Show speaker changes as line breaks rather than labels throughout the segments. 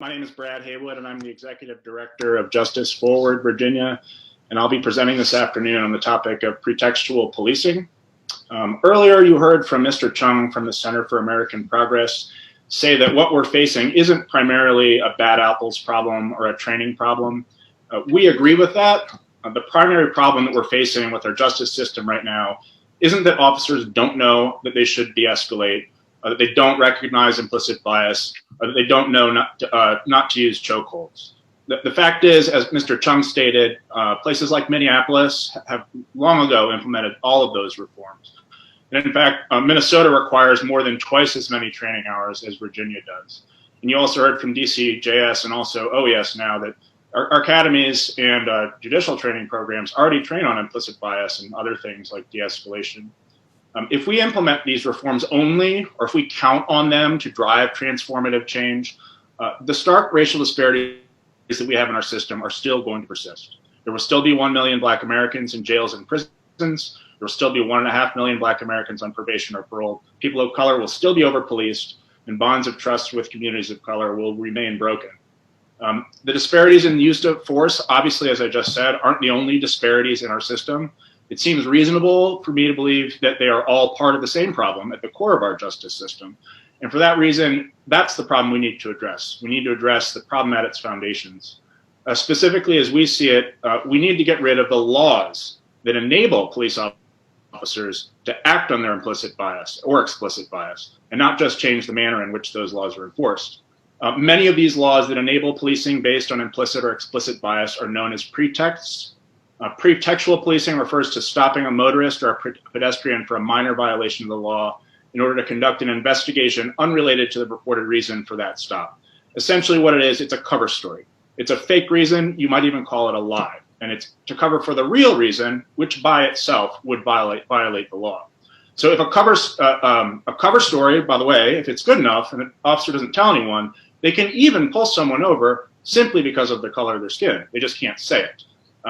My name is Brad Haywood, and I'm the Executive Director of Justice Forward Virginia, and I'll be presenting this afternoon on the topic of pretextual policing. Earlier, you heard from Mr. Chung from the Center for American Progress say that what we're facing isn't primarily a bad apples problem or a training problem. We agree with that. The primary problem that we're facing with our justice system right now isn't that officers don't know that they should de-escalate, that they don't recognize implicit bias, or that they don't know not to use chokeholds. The fact is, as Mr. Chung stated, places like Minneapolis have long ago implemented all of those reforms. And in fact, Minnesota requires more than twice as many training hours as Virginia does. And you also heard from DCJS and also OES now that our academies and judicial training programs already train on implicit bias and other things like de-escalation. If we implement these reforms only, or if we count on them to drive transformative change, the stark racial disparities that we have in our system are still going to persist. There will still be 1 million Black Americans in jails and prisons. There will still be 1.5 million Black Americans on probation or parole. People of color will still be over-policed, and bonds of trust with communities of color will remain broken. The disparities in the use of force, obviously, as I just said, aren't the only disparities in our system. It seems reasonable for me to believe that they are all part of the same problem at the core of our justice system. And for that reason, that's the problem we need to address. We need to address the problem at its foundations. Specifically, as we see it, we need to get rid of the laws that enable police officers to act on their implicit bias or explicit bias, and not just change the manner in which those laws are enforced. Many of these laws that enable policing based on implicit or explicit bias are known as pretexts. Pretextual policing refers to stopping a motorist or a pedestrian for a minor violation of the law in order to conduct an investigation unrelated to the reported reason for that stop. Essentially what it is, it's a cover story. It's a fake reason, you might even call it a lie. And it's to cover for the real reason, which by itself would violate the law. So if a cover story, by the way, if it's good enough and the officer doesn't tell anyone, they can even pull someone over simply because of the color of their skin. They just can't say it.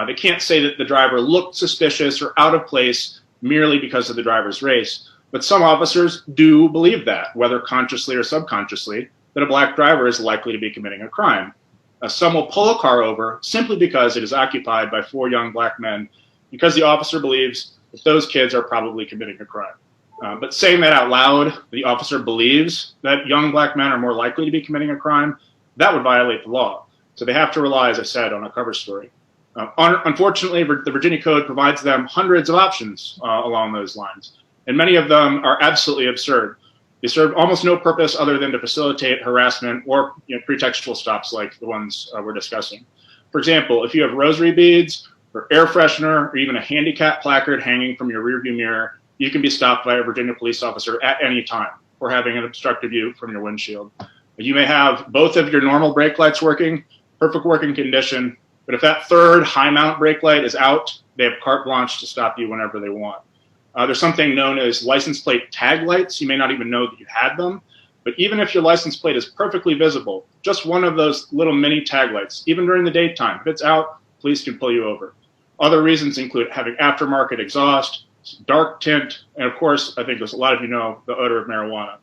They can't say that the driver looked suspicious or out of place merely because of the driver's race. But some officers do believe that, whether consciously or subconsciously, that a Black driver is likely to be committing a crime. Some will pull a car over simply because it is occupied by 4 young Black men, because the officer believes that those kids are probably committing a crime. But saying that out loud, the officer believes that young Black men are more likely to be committing a crime, that would violate the law. So they have to rely, as I said, on a cover story. Unfortunately, the Virginia Code provides them hundreds of options along those lines, and many of them are absolutely absurd. They serve almost no purpose other than to facilitate harassment or pretextual stops like the ones we're discussing. For example, if you have rosary beads or air freshener or even a handicap placard hanging from your rearview mirror, you can be stopped by a Virginia police officer at any time for having an obstructed view from your windshield. You may have both of your normal brake lights working, perfect working condition, but if that third high mount brake light is out, they have carte blanche to stop you whenever they want. There's something known as license plate tag lights. You may not even know that you had them, but even if your license plate is perfectly visible, just one of those little mini tag lights, even during the daytime, if it's out, police can pull you over. Other reasons include having aftermarket exhaust, dark tint, and of course, I think as a lot of you know, the odor of marijuana.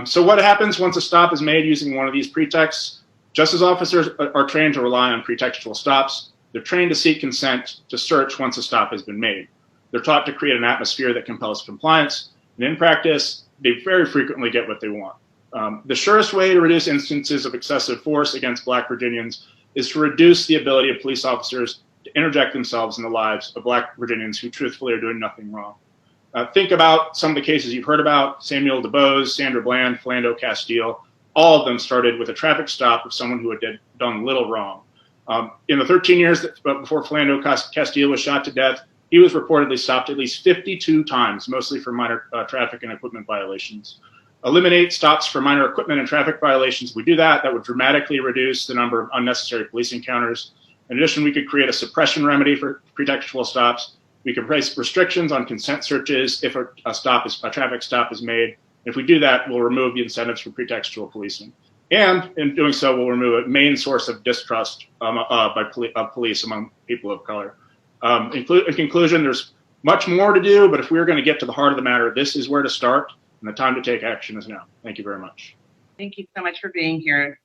So what happens once a stop is made using one of these pretexts? Justice officers are trained to rely on pretextual stops. They're trained to seek consent to search once a stop has been made. They're taught to create an atmosphere that compels compliance, and in practice, they very frequently get what they want. The surest way to reduce instances of excessive force against Black Virginians is to reduce the ability of police officers to interject themselves in the lives of Black Virginians who truthfully are doing nothing wrong. Think about some of the cases you've heard about: Samuel DuBose, Sandra Bland, Philando Castile. All of them started with a traffic stop of someone who had done little wrong. In the 13 years before Philando Castile was shot to death, he was reportedly stopped at least 52 times, mostly for minor traffic and equipment violations. Eliminate stops for minor equipment and traffic violations. If we do that, that would dramatically reduce the number of unnecessary police encounters. In addition, we could create a suppression remedy for pretextual stops. We could place restrictions on consent searches if a traffic stop is made. If we do that, we'll remove the incentives for pretextual policing. And in doing so, we'll remove a main source of distrust of police among people of color. In conclusion, there's much more to do, but if we're going to get to the heart of the matter, this is where to start, and the time to take action is now. Thank you very much.
Thank you so much for being here.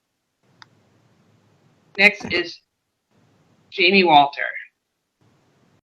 Next is Jamie Walter.